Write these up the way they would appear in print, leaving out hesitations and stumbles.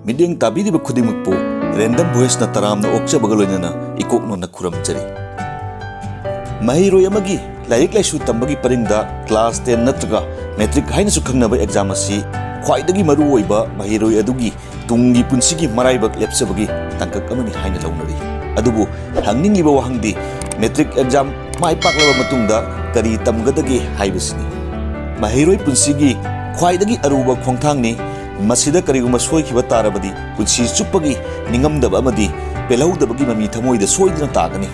Mideng tabiriba khudimukpu Randomvoice na taramna okchabaga loinana ikoknona khuramchari. Mahiroi amagi laik laisu tambagi paringda class 10 natraga metric haina su khangnaba exam asi khwaidagi maru oiba mahiroi adugi tungi punsigi maraibak lepsabagi tangkak amani haina launari. Adubu hangningliba wahangdi metric exam mai paklaba matungda kari tamgadagi haibasini. Mahiroi punsigi khwaidagi aruba khongthangni masida kariguma soikiba tarabadi punsi chupagi ningamdaba amadi pelahudabagi mami thamoida soidina tagani.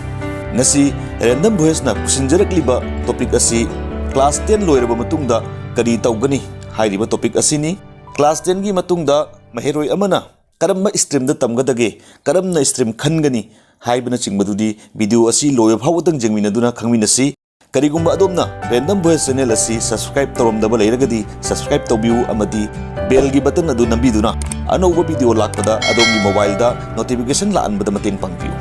Ngasi Randomvoice na kusinjarakliba topic asi class 10 loiraba matungda kari taugani hairiba topic asini. Class 10 gi matungda mahiroi amana karamba stream da tamgadage karamna stream khangani haibana chingmadudi video asi loya phawdang jengminaduna khangminasi. Karigumba adomna Randomvoice channel asi subscribe toromdaba leiragadi subscribe tobiu amadi bell gi button adu nambiduna anouba video lakpada adomgi mobile da notification la anbada mateng pangpiu.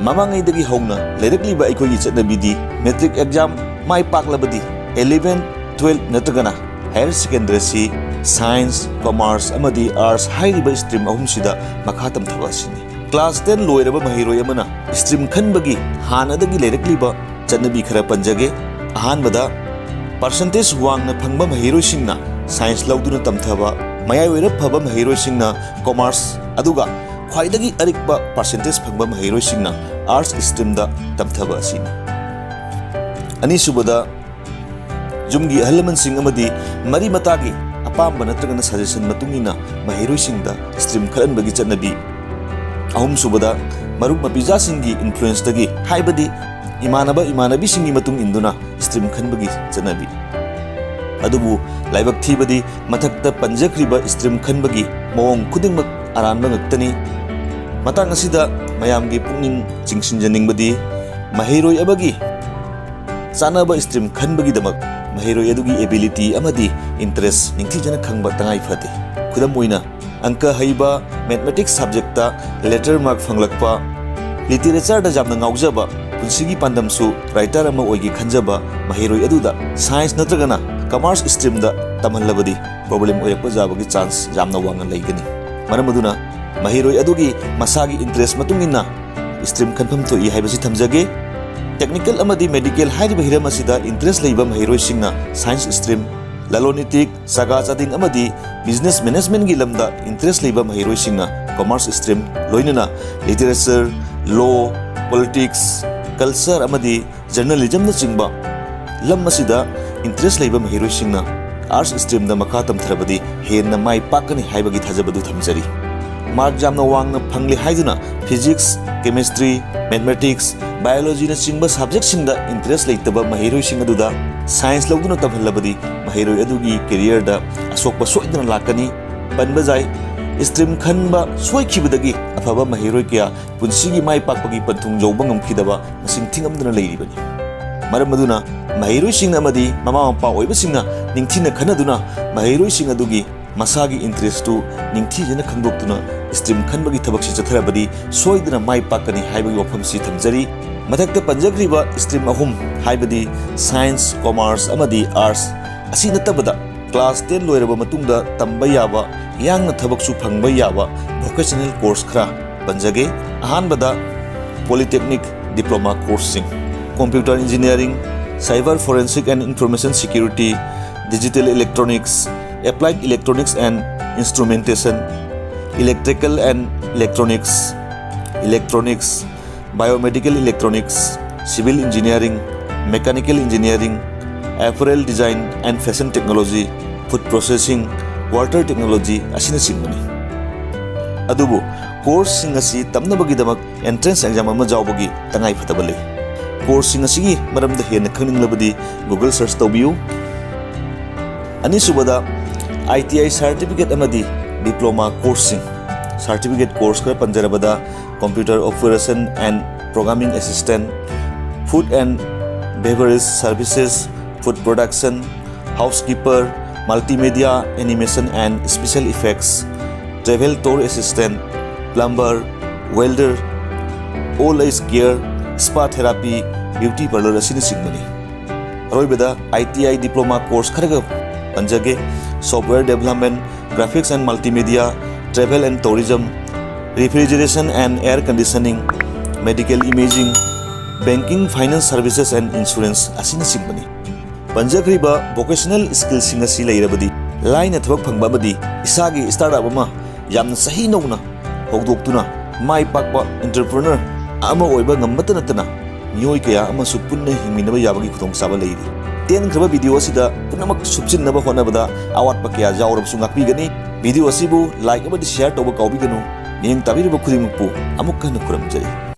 Mamangaidagi hongna lerakliba aikoi chatnabidi metric exam mai paklabadi 11 12 natragana higher secondary si science commerce amadi arts hairiba stream ahum sida makhatam thabasini. Class 10 loiraba mahiroi amana stream khanbagi hanadagi lerakliba chatnabi khara panjage. Ahanbada percentage wangna phangba mahiroi singna science lauduna tamthaba mayai oira phaba mahiroi singna commerce aduga khwaidagi arikba percentage phangba mahiroi singna arts stream da tamthaba asini. Ani subada jumgi ahlaman sing amadi mari matagi apamba natragana suggestion matungina mahiroi singda stream kharanbagi chatnabi. Ahum subada marup mapija singi influence dagi haibadi imanabi singi matung induna stream khanbagi chanabi. Adubu laibak thibadi mathakta panjakriba stream khanbagi mawong khudingmak aranba ngaktani. Matang asida mayamgi pungning chingsinjaningbadi mahiroi abagi chanaba stream khanbagi damak mahiroi adugi ability amadi interest ningthijana khangba tangai phate. Khudam oina angka haiba mathematics subject ta letter mark phanglakpa literature da jamna ngaujaba punsigi pandamsu writer ama oigi khanjaba mahiroi aduda science natragana commerce stream da tamhallabadi problem oyakpa jabagi chance jamna wangna leigani. Maramaduna mahiroi adugi masagi interest matungina stream khanpham to I haibasi thamjage. Technical amadi medical hairiba hiram asida interest leiba mahiroi singna science stream, lalonitik saga chading amadi business management gi lamda interest leiba mahiroi singna commerce stream, loinana literature, law, politics, culture amadi journalism na chingba lam asida interest leiba mahiroi singna arts stream da makhatam thrabadi henna mai pakani haibagi thajabadu thamjari. Mark jamna wangna phangli haiduna physics, chemistry, mathematics, biology na chingba subject singda interest leitaba mahiroi sing aduda science lauduna tamhallabadi mahiroi adugi career da asokpa soidana lakani. Panbajai stream khanba soikhibadagi afaba mahiroi kya punsigi mai pakpagi panthung jauba ngamkhidaba masing thingamduna leiribani. Maramaduna mahiroi sing amadi mama mapa oiba singna ningthina khanaduna mahiroi sing adugi masagi interest tu ningthijana khangdoktuna stream khanbagi thabak si chatharabadi soidana mai pakani haibagi wafam si thamjari. Mathakta panjagriba stream ahum haibadi science, commerce amadi arts asi natabada class 10 loiraba matungda tamba yaba yangna thabaksu phangba yaba vocational course khara panjage. Ahanbada polytechnic diploma coursing, computer engineering, cyber forensic and information security, digital electronics, applied electronics and instrumentation, electrical and electronics, biomedical electronics, civil engineering, mechanical engineering, apparel design and fashion technology, food processing, water technology asina singmani. Adubu course sing asi tamnabagi damak entrance exam ama jawbagi tangai phatabale. Course sing asi maramda hena khangninglabadi Google search tawbiu. Ani subada ITI certificate amadi diploma coursing certificate course kara panjarabada computer operation and programming assistant, food and beverage services, food production, housekeeper, multimedia animation and special effects, travel tour assistant, plumber, welder, old age care, spa therapy, beauty parlor asini singmani. Aroibada ITI diploma course kharaga panjage software development, graphics and multimedia, travel and tourism, refrigeration and air conditioning, medical imaging, banking, finance services and insurance asinasimbani. Panjakriba vocational skills singa si leirabadi line at work pangbabadi isagi startup ama yamna sahi nona hogdoktuna mai pakpa entrepreneur ama oiba ngamata natana mioi kaya ama supunna himinaba yabagi khutong saba leiri. Ten kraba video asida punamak subsin naba honabada awat pakya jawrab sungakpi gani video asibu like abadi share toba kaubiganu ning tabiriba khudimukpu amukka na kuramjari.